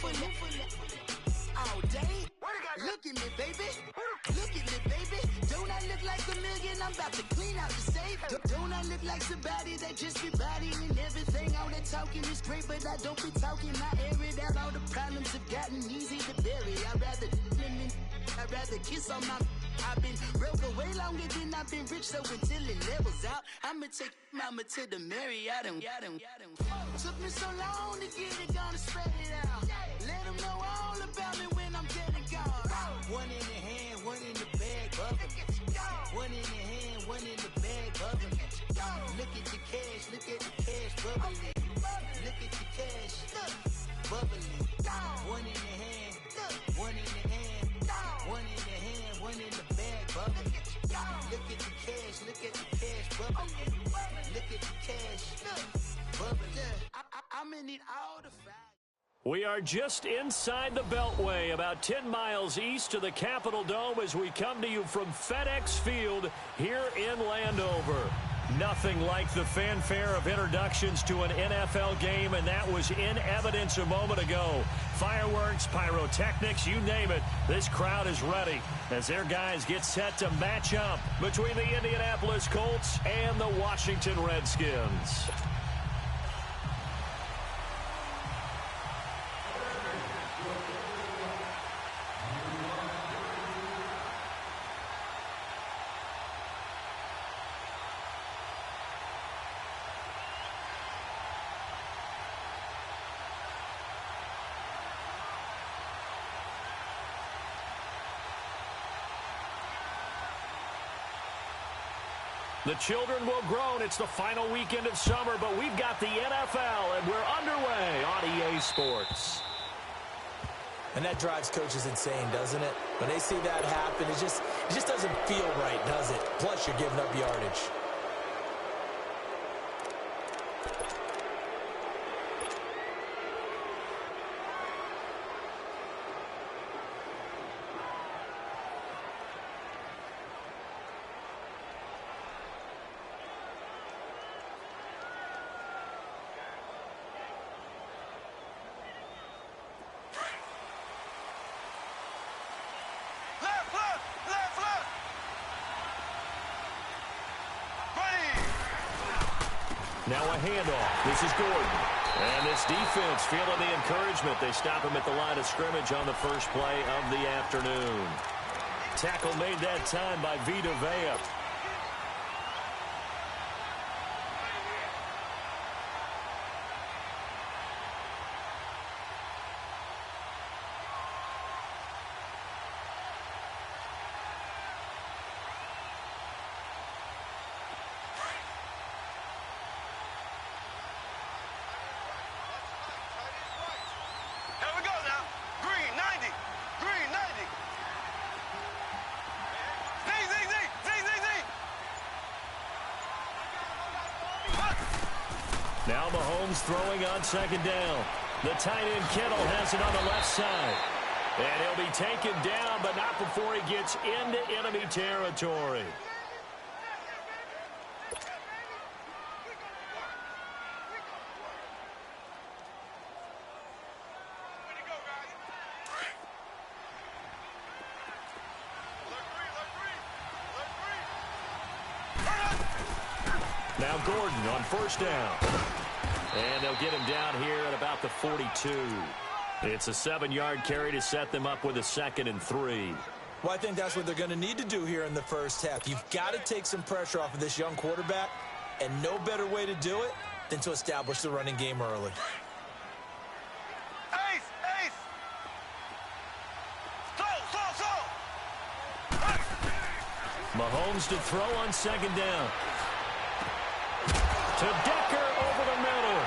all day. Look at me, baby. Look at me, baby. Don't I look like a million? I'm about to clean out the safe. Don't I look like somebody that just be bodying everything? All that talking is great, but I don't be talking. I air it out. All the problems have gotten easy to bury. I'd rather kiss on my. I've been broke way longer than I've been rich, so until it levels out, I'ma take mama to the Marriott and took me so long to get it, gonna spread it out. Let them know all about me when I'm dead and gone. One in the hand, one in the bag, bubbling. One in the hand, one in the bag, bubbling. Look at the cash, look at the cash, bubbling. Look at the cash, bubbling. One in the hand, one in the hand, one in the hand, one in the bag, bubbling. Look at the cash, look at the cash, bubbling. Look at the cash, bubbling. I'm in it all the fact. We are just inside the Beltway, about 10 miles east of the Capitol Dome as we come to you from FedEx Field here in Landover. Nothing like the fanfare of introductions to an NFL game, and that was in evidence a moment ago. Fireworks, pyrotechnics, you name it. This crowd is ready as their guys get set to match up between the Indianapolis Colts and the Washington Redskins. The children will groan. It's the final weekend of summer, but we've got the NFL, and we're underway on EA Sports. And that drives coaches insane, doesn't it? When they see that happen, it just doesn't feel right, does it? Plus, you're giving up yardage. Now a handoff. This is Gordon. And this defense feeling the encouragement. They stop him at the line of scrimmage on the first play of the afternoon. Tackle made that time by Vita Vea. Now Mahomes throwing on second down. The tight end Kittle has it on the left side. And he'll be taken down, but not before he gets into enemy territory. Now Gordon on first down. And they'll get him down here at about the 42. It's a 7-yard carry to set them up with a 2nd and 3. Well, I think that's what they're going to need to do here in the first half. You've got to take some pressure off of this young quarterback, and no better way to do it than to establish the running game early. Ace! Mahomes to throw on second down. To Decker over the middle.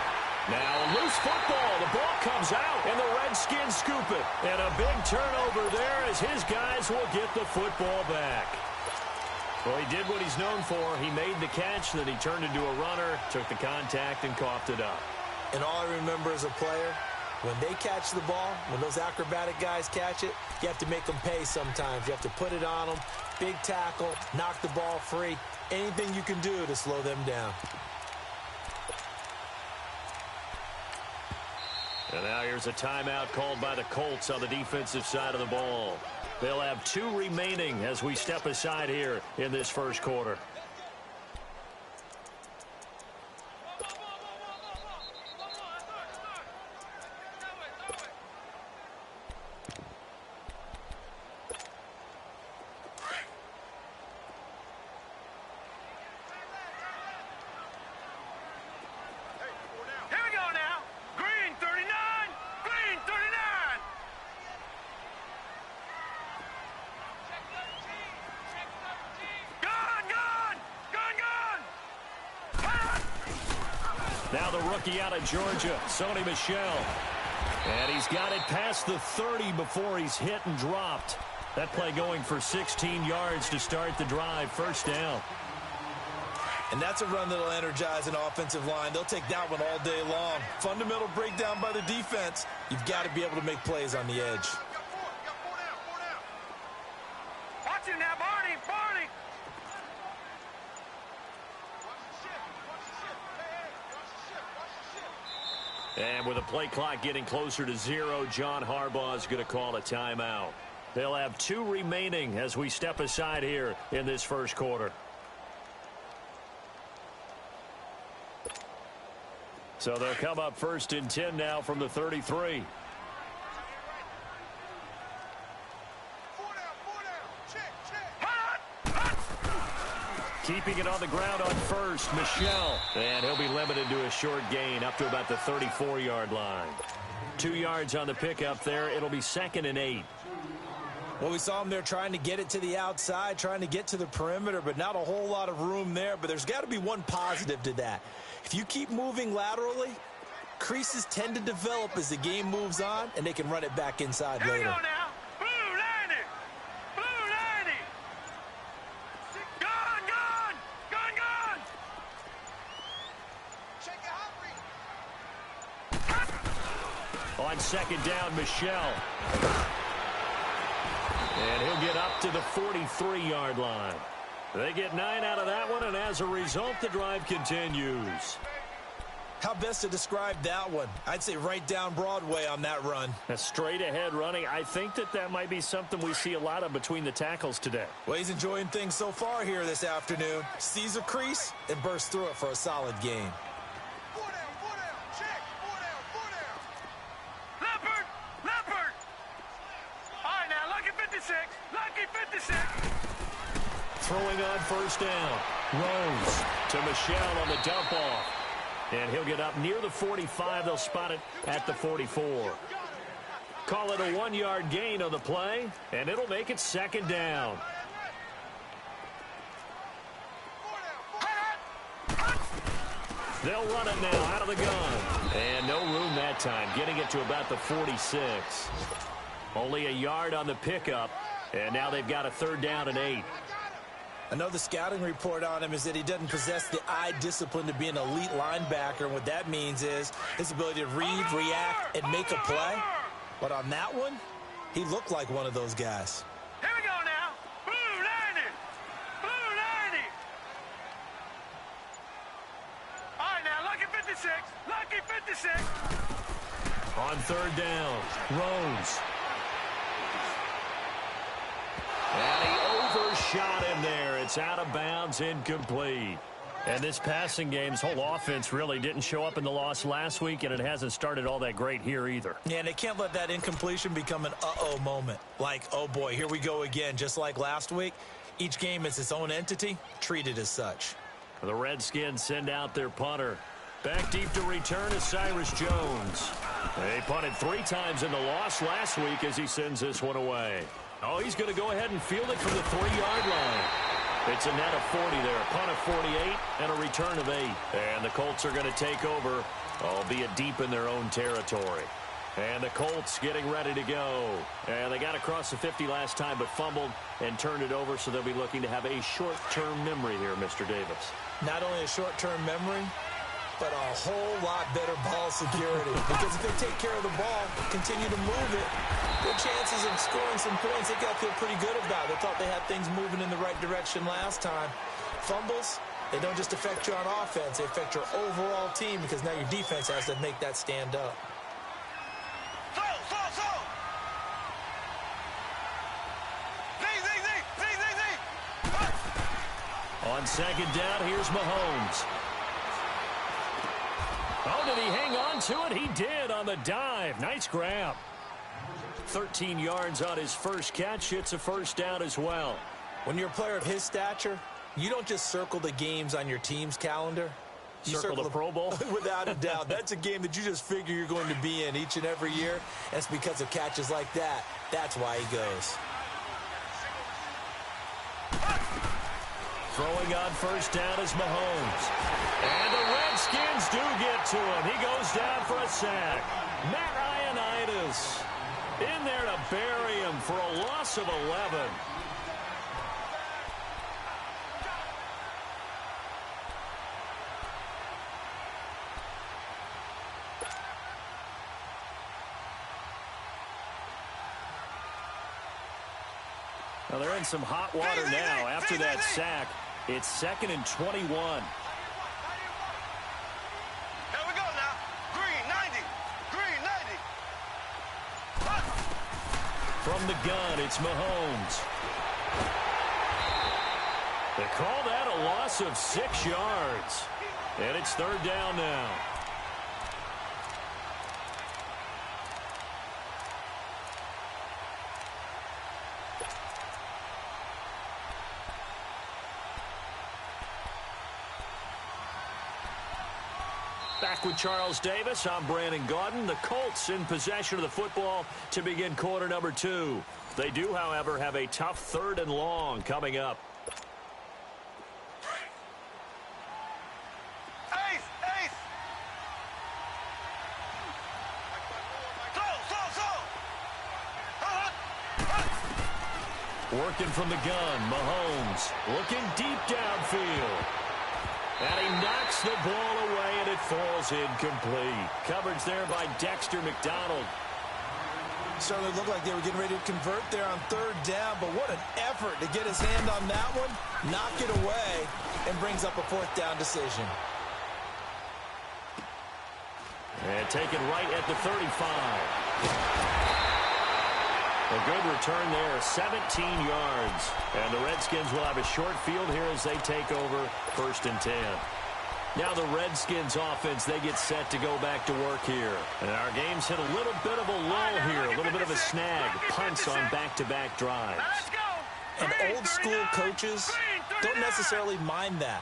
Now loose football. The ball comes out, and the Redskins scoop it. And a big turnover there as his guys will get the football back. Well, he did what he's known for. He made the catch, then he turned into a runner, took the contact, and coughed it up. And all I remember as a player, when they catch the ball, when those acrobatic guys catch it, you have to make them pay sometimes. You have to put it on them, big tackle, knock the ball free, anything you can do to slow them down. And now here's a timeout called by the Colts on the defensive side of the ball. They'll have 2 remaining as we step aside here in this first quarter. Now the rookie out of Georgia, Sony Michel. And he's got it past the 30 before he's hit and dropped. That play going for 16 yards to start the drive. First down. And that's a run that'll energize an offensive line. They'll take that one all day long. Fundamental breakdown by the defense. You've got to be able to make plays on the edge. Watch him now, Barney. Barney. And with the play clock getting closer to 0, John Harbaugh is going to call a timeout. They'll have 2 remaining as we step aside here in this first quarter. So they'll come up 1st and 10 now from the 33. Keeping it on the ground on first, Michel. And he'll be limited to a short gain up to about the 34-yard line. 2 yards on the pickup there. It'll be 2nd and 8. Well, we saw him there trying to get it to the outside, trying to get to the perimeter, but not a whole lot of room there. But there's got to be one positive to that. If you keep moving laterally, creases tend to develop as the game moves on, and they can run it back inside later. Here we go now. On 2nd down, Michel. And he'll get up to the 43-yard line. They get 9 out of that one, and as a result, the drive continues. How best to describe that one? I'd say right down Broadway on that run. A straight-ahead running. I think that might be something we see a lot of between the tackles today. Well, he's enjoying things so far here this afternoon. Sees a crease and bursts through it for a solid gain. Throwing on 1st down. Rose to Michel on the dump off. And he'll get up near the 45. They'll spot it at the 44. Call it a 1-yard gain on the play, and it'll make it 2nd down. They'll run it now out of the gun. And no room that time, getting it to about the 46. Only a yard on the pickup, and now they've got a 3rd down and 8. I know the scouting report on him is that he doesn't possess the eye discipline to be an elite linebacker. And what that means is his ability to read, react, and make a play. But on that one, he looked like one of those guys. Here we go now. Blue 90. Blue 90. All right, now, lucky 56. Lucky 56. On 3rd down, Rose. And he overshot him there. It's out of bounds, incomplete. And this passing game's whole offense really didn't show up in the loss last week, and it hasn't started all that great here either. Yeah, and they can't let that incompletion become an uh-oh moment. Like, oh boy, here we go again. Just like last week, each game is its own entity, treated as such. The Redskins send out their punter. Back deep to return is Cyrus Jones. They punted 3 times in the loss last week as he sends this one away. Oh, he's going to go ahead and field it from the 3-yard line. It's a net of 40 there, a punt of 48, and a return of 8. And the Colts are going to take over, albeit deep in their own territory. And the Colts getting ready to go. And they got across the 50 last time, but fumbled and turned it over, so they'll be looking to have a short-term memory here, Mr. Davis. Not only a short-term memory, but a whole lot better ball security. Because if they take care of the ball, continue to move it, their chances of scoring some points, they got to feel pretty good about. They thought they had things moving in the right direction last time. Fumbles, they don't just affect you on offense. They affect your overall team because now your defense has to make that stand up. On second down, here's Mahomes. Oh, did he hang on to it? He did on the dive. Nice grab. 13 yards on his first catch. It's a first down as well. When you're a player of his stature, you don't just circle the games on your team's calendar. You circle the Pro Bowl? Without a doubt. That's a game that you just figure you're going to be in each and every year. And it's because of catches like that. That's why he goes. Throwing on first down is Mahomes. And the Redskins do get to him. He goes down for a sack. Matt Ioannidis in there to bury him for a loss of 11. Well, they're in some hot water now after that sack. It's 2nd and 21. Here we go now. Green 90. Green 90. From the gun, it's Mahomes. They call that a loss of 6 yards. And it's 3rd down now. Back with Charles Davis, I'm Brandon Gaudin. The Colts in possession of the football to begin quarter number 2. They do, however, have a tough 3rd and long coming up. Ace! Ace! Working from the gun, Mahomes looking deep downfield. And he knocks the ball away, and it falls incomplete. Coverage there by Dexter McDonald. Certainly looked like they were getting ready to convert there on 3rd down, but what an effort to get his hand on that one, knock it away, and brings up a 4th down decision. And taken right at the 35. A good return there, 17 yards. And the Redskins will have a short field here as they take over 1st and 10. Now the Redskins offense, they get set to go back to work here. And our game's hit a little bit of a lull here, a little bit of a snag. Punts on back-to-back drives. And old school coaches don't necessarily mind that.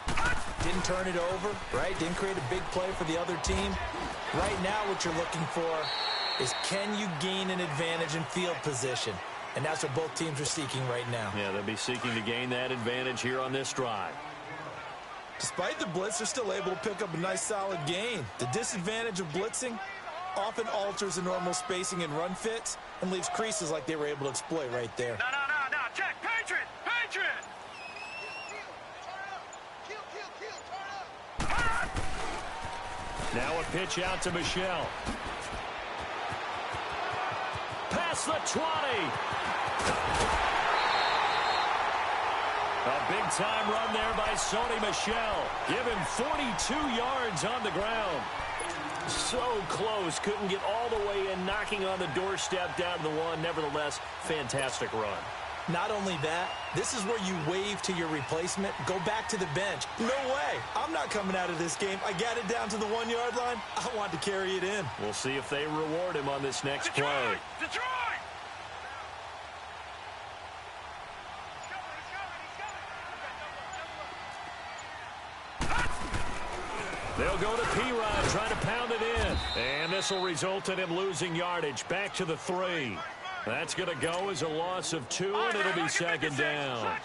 Didn't turn it over, right? Didn't create a big play for the other team. Right now what you're looking for is, can you gain an advantage in field position? And that's what both teams are seeking right now. Yeah, they'll be seeking to gain that advantage here on this drive. Despite the blitz, they're still able to pick up a nice solid gain. The disadvantage of blitzing often alters the normal spacing and run fits and leaves creases like they were able to exploit right there. No. Check. Patriot. Patriot. Now a pitch out to Michelle. Past the 20. A big-time run there by Sony Michel. Given 42 yards on the ground. So close. Couldn't get all the way in, knocking on the doorstep down to the 1. Nevertheless, fantastic run. Not only that, this is where you wave to your replacement, go back to the bench. No way. I'm not coming out of this game. I got it down to the 1-yard line. I want to carry it in. We'll see if they reward him on this next play. Detroit! They'll go to P-Rod, trying to pound it in. And this will result in him losing yardage. Back to the 3. That's going to go as a loss of 2, and it'll be 2nd down.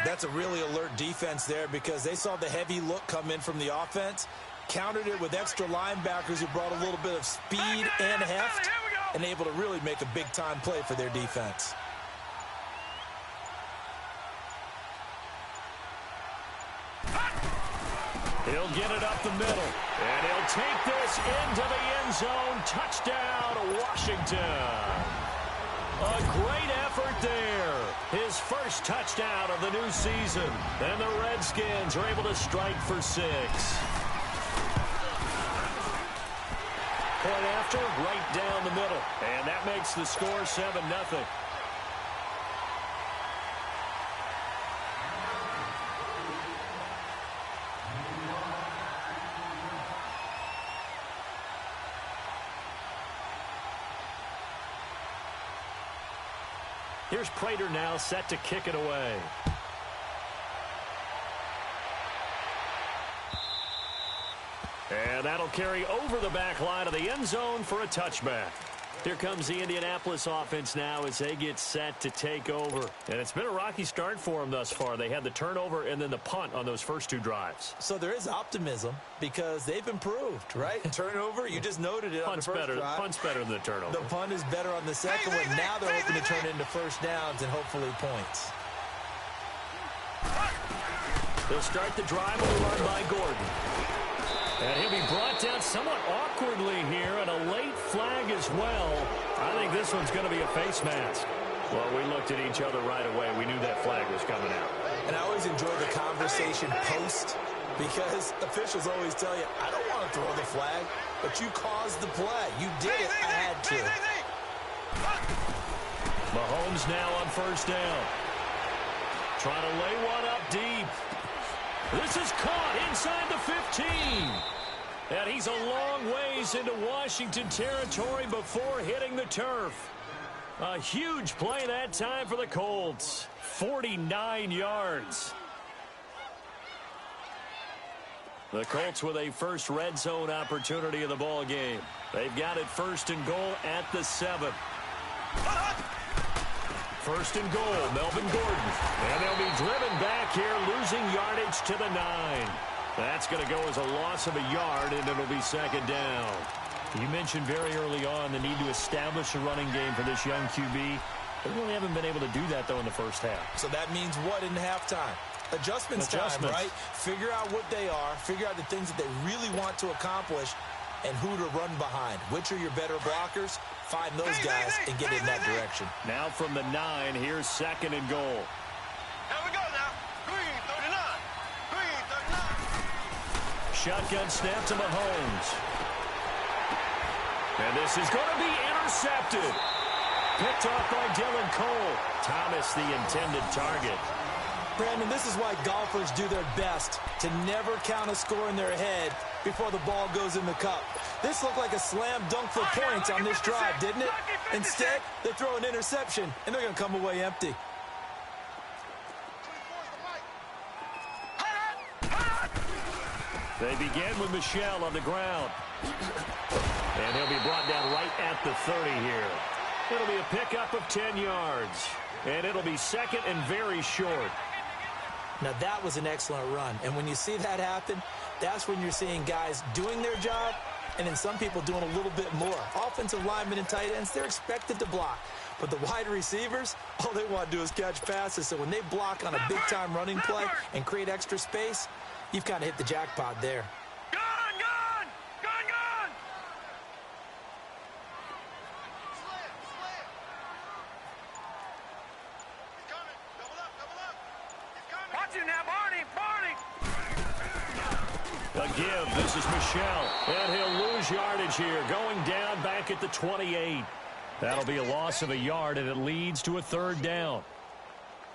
That's a really alert defense there because they saw the heavy look come in from the offense, countered it with extra linebackers who brought a little bit of speed and heft, and able to really make a big-time play for their defense. He'll get it up the middle, and he'll take this into the end zone. Touchdown, Washington. A great effort there. His first touchdown of the new season. And the Redskins are able to strike for 6. Point after, right down the middle. And that makes the score 7-0. Here's Prater now set to kick it away. And that'll carry over the back line of the end zone for a touchback. Here comes the Indianapolis offense now as they get set to take over. And it's been a rocky start for them thus far. They had the turnover and then the punt on those first two drives. So there is optimism because they've improved, right? Turnover, you just noted it on the first drive. Punt's better than the turnover. The punt is better on the second one. Now they're hoping to turn it into first downs and hopefully points. They'll start the drive with a run by Gordon. And he'll be brought down somewhat awkwardly here, and a late flag as well. I think this one's going to be a face mask. Well, we looked at each other right away. We knew that flag was coming out. And I always enjoy the conversation post because officials always tell you, I don't want to throw the flag, but you caused the play. You did it. I had to. Mahomes now on first down. Trying to lay one up deep. This is caught inside the 15. And he's a long ways into Washington territory before hitting the turf. A huge play that time for the Colts. 49 yards. The Colts with a first red zone opportunity of the ball game. They've got it first and goal at the 7. First and goal, Melvin Gordon. And they'll be driven back here, losing yardage to the 9. That's going to go as a loss of a yard, and it'll be second down. You mentioned very early on the need to establish a running game for this young QB. They really haven't been able to do that, though, in the first half. So that means what in halftime? Adjustments time, right? Figure out what they are, figure out the things that they really want to accomplish, and who to run behind. Which are your better blockers? Find those guys and get in that direction. Now from the 9, here's second and goal. Here we go now. Green 39. Green 39. Shotgun snap to Mahomes. And this is going to be intercepted. Picked off by Dylan Cole. Thomas, the intended target. Brandon, this is why golfers do their best to never count a score in their head before the ball goes in the cup. This looked like a slam dunk for points on this drive, didn't it? Instead, they throw an interception, and they're going to come away empty. They begin with Michel on the ground. And he'll be brought down right at the 30 here. It'll be a pickup of 10 yards. And it'll be second and very short. Now, that was an excellent run. And when you see that happen, that's when you're seeing guys doing their job and then some people doing a little bit more. Offensive linemen and tight ends, they're expected to block. But the wide receivers, all they want to do is catch passes. So when they block on a big-time running play and create extra space, you've kind of hit the jackpot there. A give. This is Michel. And he'll lose yardage here. Going down back at the 28. That'll be a loss of a yard, and it leads to a third down.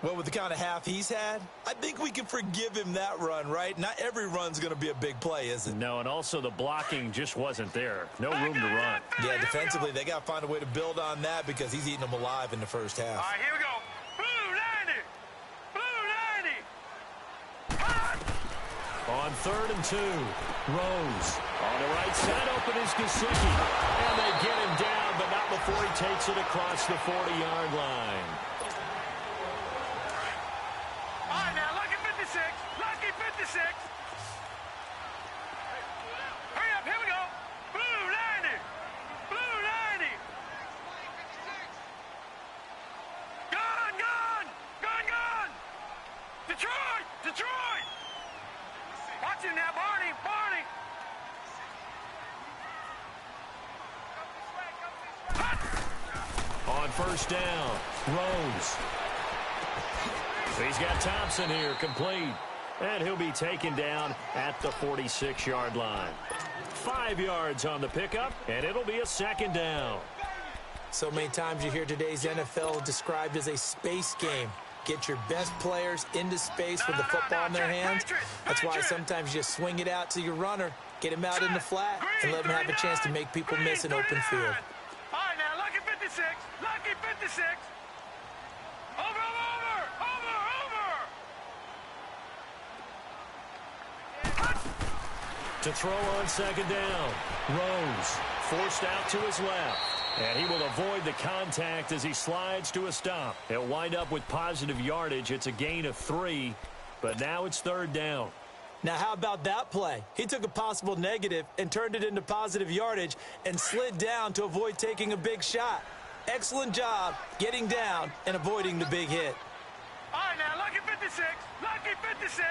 Well, with the kind of half he's had, I think we can forgive him that run, right? Not every run's going to be a big play, is it? No, and also the blocking just wasn't there. No room to run. Yeah, defensively, they got to find a way to build on that because he's eating them alive in the first half. All right, here we go. Blue 90. Blue 90. On third and 2, Rose. On the right side, open is Gesicki. And they get him down, but not before he takes it across the 40-yard line. All right, now, lucky 56. Lucky 56. Hurry up, here we go. Blue 90. Blue 90. Gone, gone. Gone, gone. Detroit. Detroit. Watch him now, Barney. Barney. On first down, Rose. He's got Thompson here, complete. And he'll be taken down at the 46-yard line. 5 yards on the pickup, and it'll be a second down. So many times you hear today's NFL described as a space game. Get your best players into space with the football in their hands. That's why sometimes you swing it out to your runner, get him out in the flat, and let him have a chance to make people miss an open field. All right, now, lucky 56. Lucky 56. Over, over, over, over. To throw on second down. Rose forced out to his left. And he will avoid the contact as he slides to a stop. He'll wind up with positive yardage. It's a gain of 3, but now it's third down. Now, how about that play? He took a possible negative and turned it into positive yardage and slid down to avoid taking a big shot. Excellent job getting down and avoiding the big hit. All right, now, lucky 56. Lucky 56.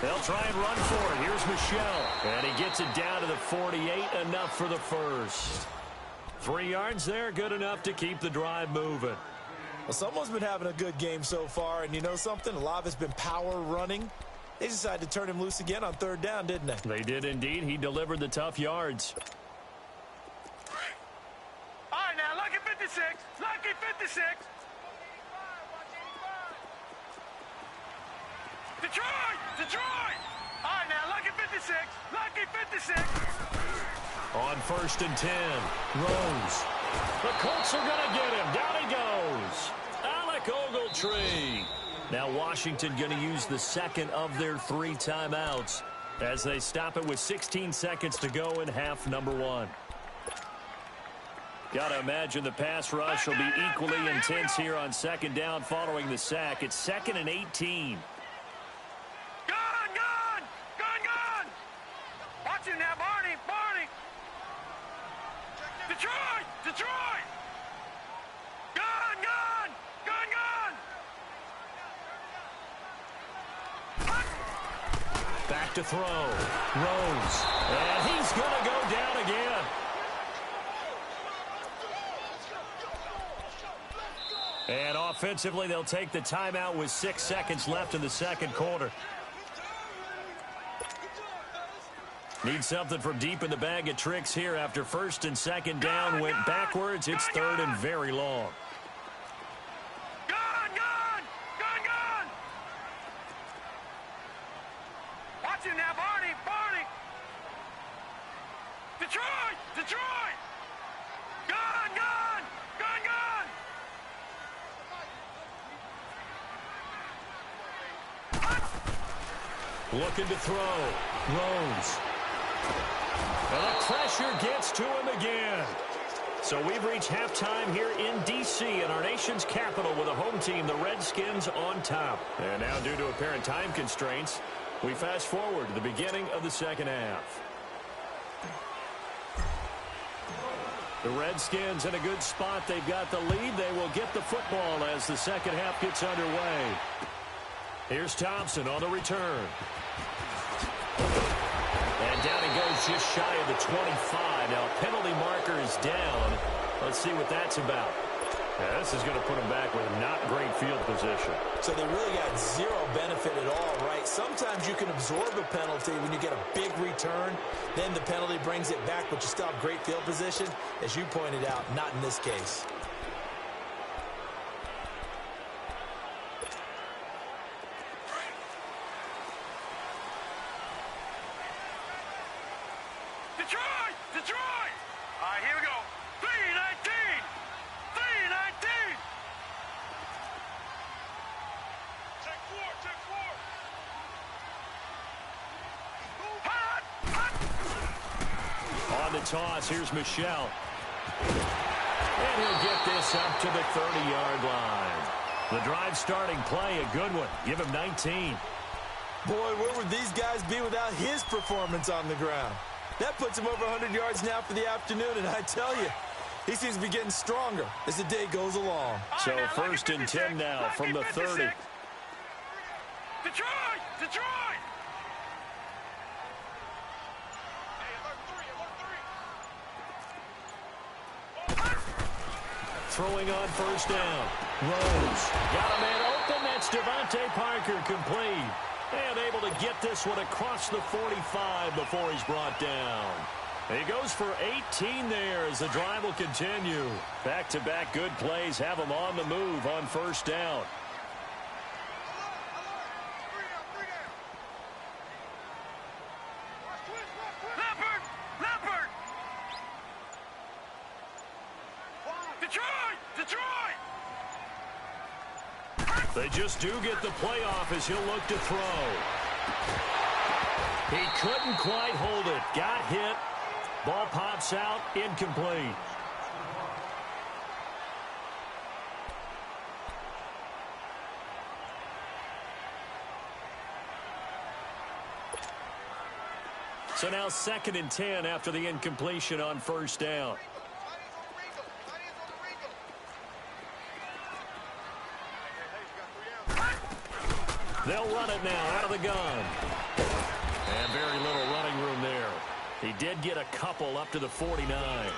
They'll try and run for it. Here's Michelle. And he gets it down to the 48, enough for the first. 3 yards there, good enough to keep the drive moving. Well, someone's been having a good game so far, and you know something? A lot of it's been power running. They decided to turn him loose again on third down, didn't they? They did indeed. He delivered the tough yards. All right, now, lucky 56. Lucky 56. Detroit! Detroit! All right, now, lucky 56. Lucky 56. On first and 10, Rose. The Colts are going to get him. Down he goes. Alec Ogletree. Now Washington going to use the second of their 3 timeouts as they stop it with 16 seconds to go in half number 1. Got to imagine the pass rush will be equally intense here on second down following the sack. It's 2nd and 18. Watch him now, Barney! Barney! Detroit! Detroit! Gun! Gun! Gun! Gun! Back to throw. Rose. And he's going to go down again. And offensively, they'll take the timeout with 6 seconds left in the second quarter. Need something from deep in the bag of tricks here after first and second down went backwards. It's third and very long. Gun! Gun! Gun! Gun! Watch him now, Barney! Barney! Detroit! Detroit! Gun! Gun! Gun! Gun! Looking to throw. Rose. And the pressure gets to him again. So we've reached halftime here in D.C. in our nation's capital with a home team, the Redskins, on top. And now, due to apparent time constraints, we fast forward to the beginning of the second half. The Redskins in a good spot. They've got the lead. They will get the football as the second half gets underway. Here's Thompson on the return. And down he goes just shy of the 25. Now, penalty marker is down. Let's see what that's about. Yeah, this is going to put him back with not great field position. So they really got zero benefit at all, right? Sometimes you can absorb a penalty when you get a big return. Then the penalty brings it back, but you still have great field position. As you pointed out, not in this case. Detroit! Detroit! All right, here we go. 3-19! 3-19! Take 4, take 4. Hot! Hot! On the toss, here's Michelle. And he'll get this up to the 30-yard line. The drive starting play, a good one. Give him 19. Boy, where would these guys be without his performance on the ground? That puts him over 100 yards now for the afternoon, and I tell you, he seems to be getting stronger as the day goes along. So first and 10 now from the 30. Detroit! Detroit! Throwing on first down. Rose. Got a man open. That's Devontae Parker complete. And able to get this one across the 45 before he's brought down. He goes for 18 there as the drive will continue. Back-to-back good plays have him on the move on first down. They just do get the playoff as he'll look to throw. He couldn't quite hold it. Got hit. Ball pops out. Incomplete. So now 2nd and 10 after the incompletion on first down. They'll run it now out of the gun. And very little running room there. He did get a couple up to the 49.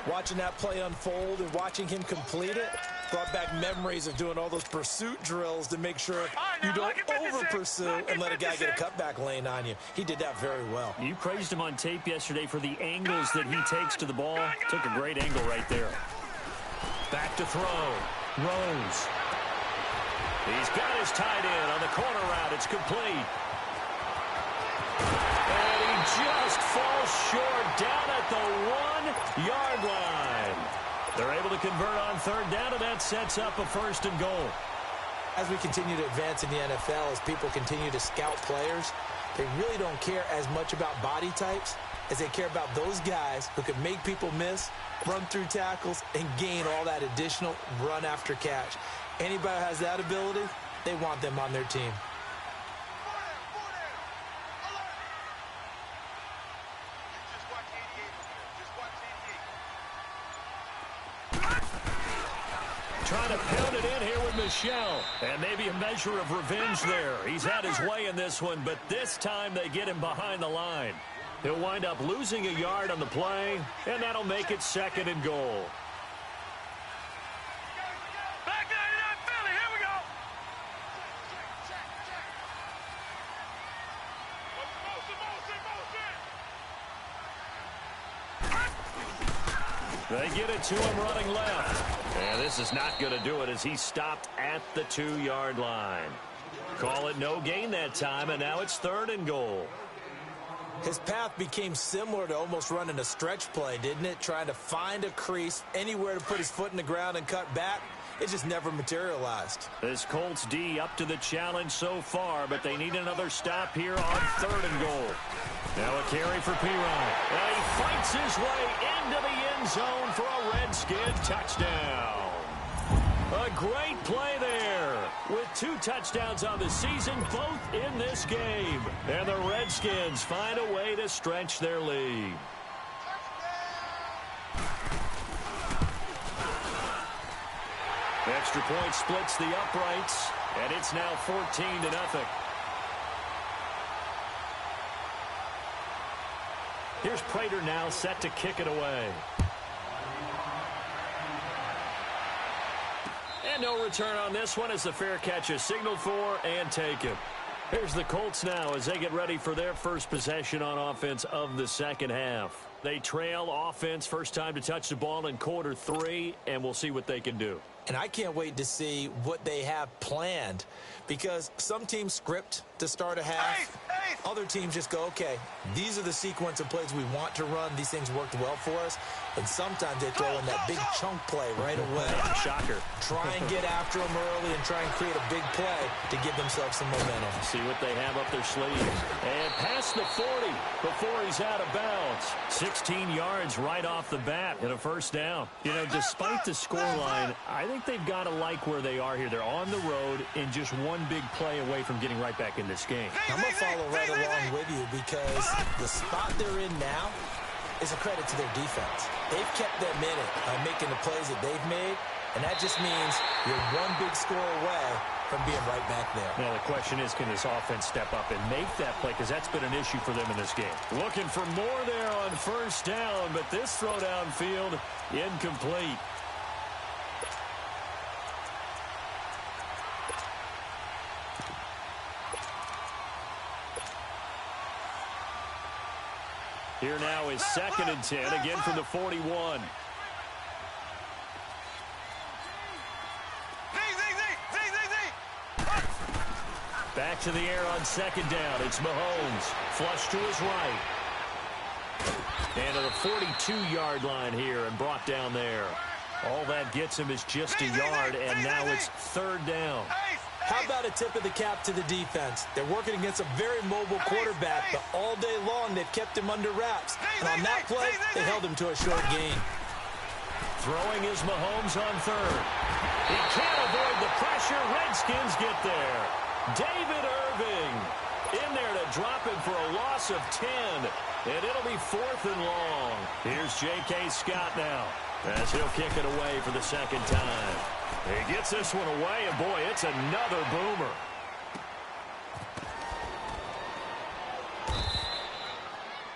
Watching that play unfold and watching him complete it brought back memories of doing all those pursuit drills to make sure you don't over-pursue and let a guy get a cutback lane on you. He did that very well. You praised him on tape yesterday for the angles that he takes to the ball. Took a great angle right there. Back to throw. Rose. He's got his tight end on the corner route. It's complete. And he just falls short down at the 1-yard line. They're able to convert on third down, and that sets up a 1st and goal. As we continue to advance in the NFL, as people continue to scout players, they really don't care as much about body types as they care about those guys who can make people miss, run through tackles, and gain all that additional run after catch. Anybody who has that ability, they want them on their team. Trying to pound it in here with Michel. And maybe a measure of revenge there. He's had his way in this one, but this time they get him behind the line. He'll wind up losing a yard on the play, and that'll make it 2nd and goal. Back there in that Philly. Here we go. They get it to him running left. And this is not going to do it as he stopped at the 2-yard line. Call it no gain that time, and now it's 3rd and goal. His path became similar to almost running a stretch play, didn't it? Trying to find a crease, anywhere to put his foot in the ground and cut back. It just never materialized. This Colts D up to the challenge so far, but they need another stop here on 3rd and goal. Now a carry for Pirine. And he fights his way into the end zone for a Redskin touchdown. A great play there with 2 touchdowns on the season, both in this game. And the Redskins find a way to stretch their lead. Extra point splits the uprights, and it's now 14-0. Here's Prater now set to kick it away. And no return on this one as the fair catch is signaled for and taken. Here's the Colts now as they get ready for their first possession on offense of the second half. They trail offense first time to touch the ball in quarter 3, and we'll see what they can do. And I can't wait to see what they have planned, because some teams script to start a half. Other teams just go, okay, these are the sequence of plays we want to run. These things worked well for us. And sometimes they throw in that big chunk play right away. Shocker. Try and get after them early and try and create a big play to give themselves some momentum. See what they have up their sleeves. And past the 40 before he's out of bounds. 16 yards right off the bat and a 1st down. You know, despite the scoreline, I think they've got to like where they are here. They're on the road and just one big play away from getting right back in this game. I'm going to follow right along with you, because the spot they're in now is a credit to their defense. They've kept them in it by making the plays that they've made, and that just means you're one big score away from being right back there. Now, the question is, can this offense step up and make that play? Because that's been an issue for them in this game. Looking for more there on 1st down, but this throw downfield incomplete. Here now is 2nd and 10, again from the 41. Back to the air on 2nd down. It's Mahomes. Flush to his right. And to the 42-yard line here and brought down there. All that gets him is just a yard, and now it's third down. How about a tip of the cap to the defense? They're working against a very mobile quarterback, but all day long they've kept him under wraps. And on that play, they held him to a short gain. Throwing is Mahomes on third. He can't avoid the pressure. Redskins get there. David Irving in there to drop it for a loss of 10. And it'll be 4th and long. Here's J.K. Scott now as he'll kick it away for the second time. He gets this one away, and boy, it's another boomer.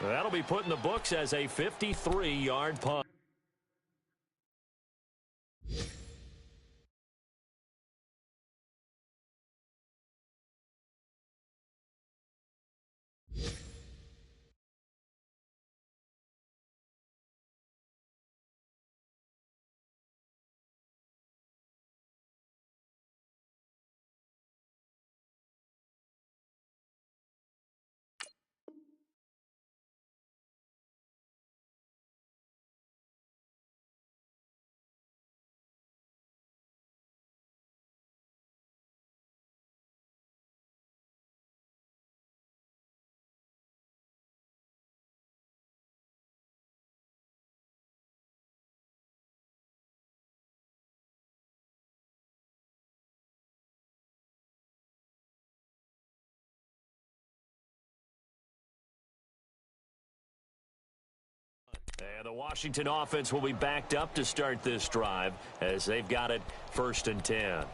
That'll be put in the books as a 53-yard punt. And the Washington offense will be backed up to start this drive as they've got it 1st and 10.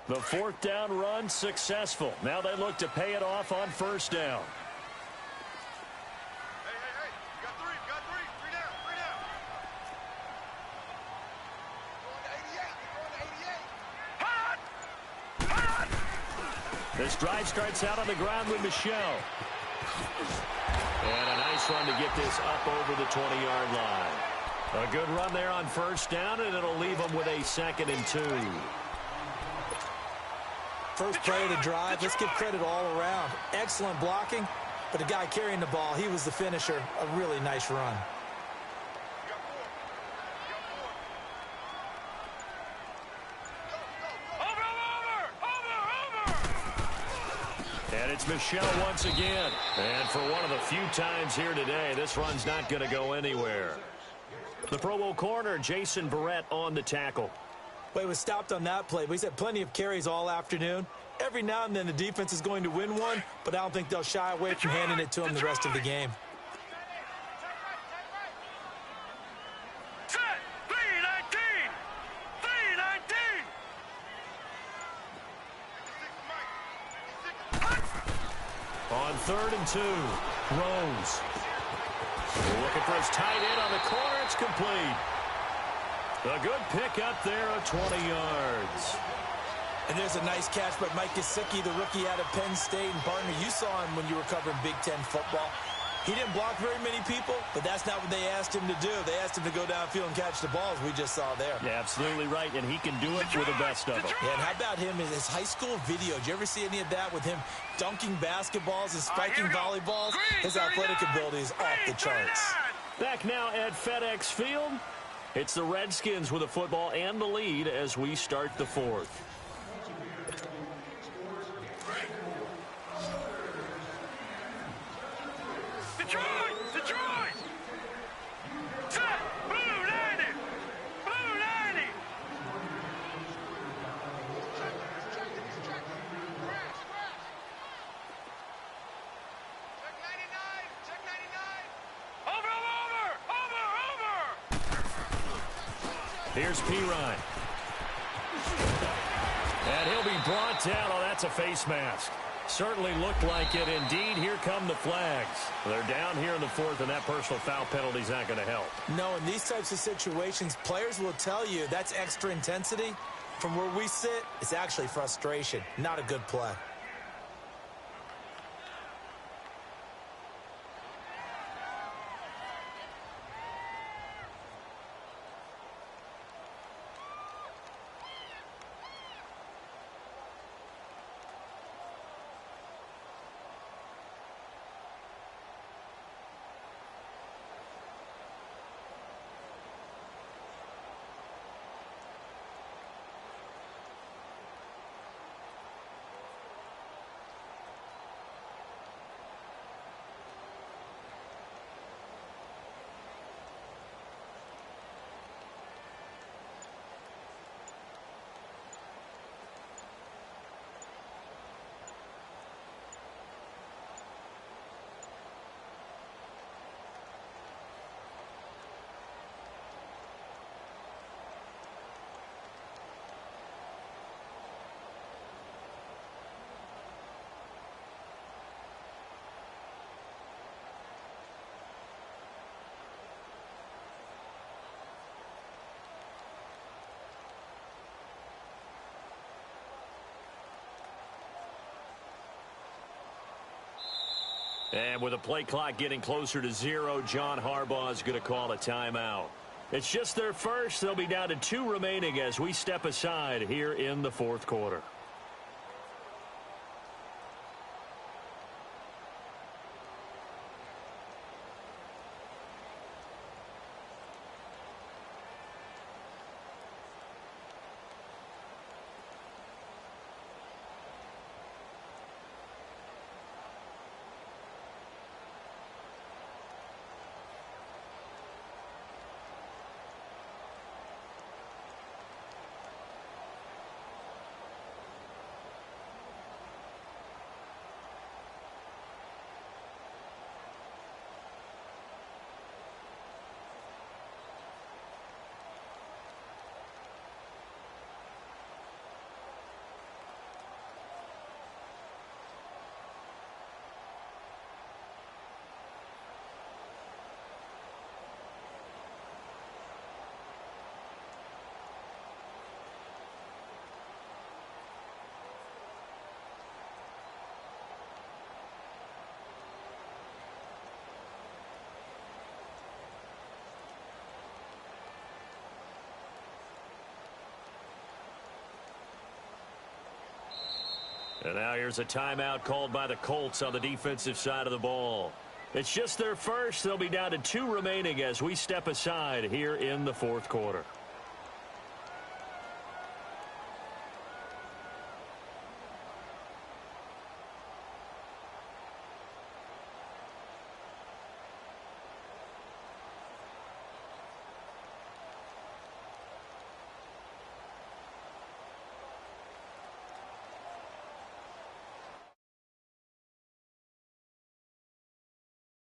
The 4th down run successful. Now they look to pay it off on 1st down. This drive starts out on the ground with Michel. And a nice run to get this up over the 20-yard line. A good run there on 1st down, and it'll leave them with a 2nd and 2. First play of the drive, let's give credit all around. Excellent blocking, but the guy carrying the ball, he was the finisher. A really nice run. And it's Michel once again. And for one of the few times here today, this run's not going to go anywhere. The Pro Bowl corner, Jason Barrett, on the tackle. Well, he was stopped on that play, but he's had plenty of carries all afternoon. Every now and then the defense is going to win one, but I don't think they'll shy away from handing it to him the rest of the game. On 3rd and 2, Rose. Looking for his tight end on the corner. It's complete. A good pick up there of 20 yards. And there's a nice catch by Mike Gesicki, the rookie out of Penn State. And, partner, you saw him when you were covering Big Ten football. He didn't block very many people, but that's not what they asked him to do. They asked him to go downfield and catch the balls we just saw there. Yeah, absolutely right, and he can do it with the best of them. Yeah, and how about him in his high school video? Did you ever see any of that with him dunking basketballs and spiking volleyballs? His athletic ability is off the charts. Back now at FedEx Field, it's the Redskins with the football and the lead as we start the 4th. Detroit! Set! Blue 90! Blue 90! Check 99! Check 99! Over! Here's Pirine. And he'll be brought down. Oh, that's a face mask. Certainly looked like it. Indeed, here come the flags. They're down here in the 4th, and that personal foul penalty is not going to help. No, in these types of situations, players will tell you that's extra intensity. From where we sit, it's actually frustration. Not a good play. And with the play clock getting closer to 0, John Harbaugh is going to call a timeout. It's just their first. They'll be down to 2 remaining as we step aside here in the fourth quarter. And now here's a timeout called by the Colts on the defensive side of the ball. It's just their first. They'll be down to 2 remaining as we step aside here in the fourth quarter.